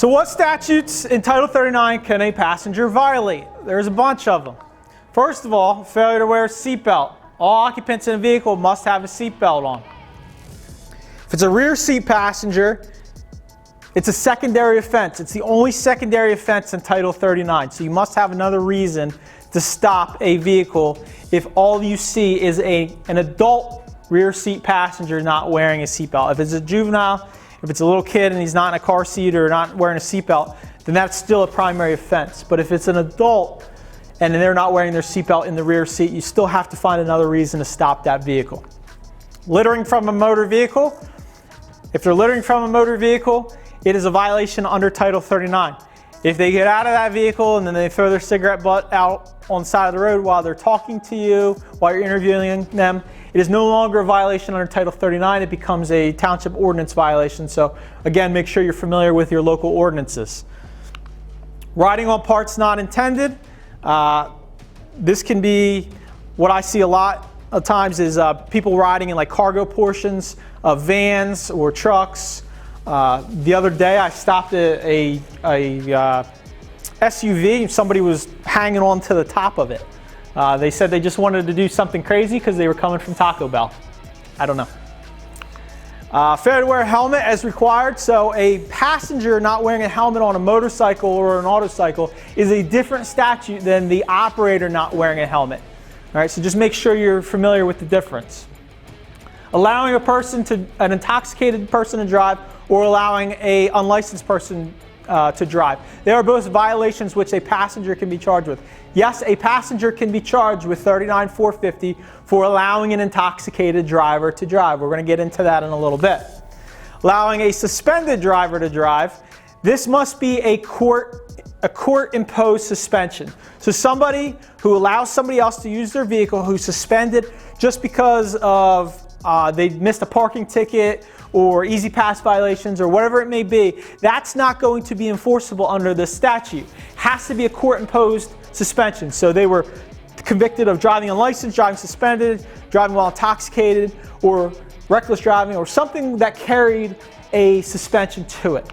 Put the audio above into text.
So what statutes in Title 39 can a passenger violate? There's a bunch of them. First of all, failure to wear a seatbelt. All occupants in a vehicle must have a seatbelt on. If it's a rear seat passenger, it's a secondary offense. It's the only secondary offense in Title 39. So you must have another reason to stop a vehicle if all you see is an adult rear seat passenger not wearing a seatbelt. If it's a juvenile, if it's a little kid and he's not in a car seat or not wearing a seatbelt, then that's still a primary offense. But if it's an adult and they're not wearing their seatbelt in the rear seat, you still have to find another reason to stop that vehicle. Littering from a motor vehicle. If they're littering from a motor vehicle, it is a violation under Title 39. If they get out of that vehicle and then they throw their cigarette butt out on the side of the road while they're talking to you, while you're interviewing them, it is no longer a violation under Title 39. It becomes a township ordinance violation. So again, make sure you're familiar with your local ordinances. Riding on parts not intended. This can be what I see a lot of times is people riding in like cargo portions of vans or trucks. The other day I stopped a SUV. Somebody was hanging on to the top of it. They said they just wanted to do something crazy because they were coming from Taco Bell. I don't know. Failure to wear a helmet as required. So a passenger not wearing a helmet on a motorcycle or an autocycle is a different statute than the operator not wearing a helmet. All right, so just make sure you're familiar with the difference. Allowing an intoxicated person to drive or allowing an unlicensed person to drive. They are both violations which a passenger can be charged with. Yes, a passenger can be charged with 39-450 for allowing an intoxicated driver to drive. We're going to get into that in a little bit. Allowing a suspended driver to drive. This must be a court-imposed suspension. So somebody who allows somebody else to use their vehicle who's suspended just because of they missed a parking ticket or easy pass violations or whatever it may be, that's not going to be enforceable under this statute. Has to be a court-imposed suspension. So they were convicted of driving unlicensed, driving suspended, driving while intoxicated, or reckless driving, or something that carried a suspension to it.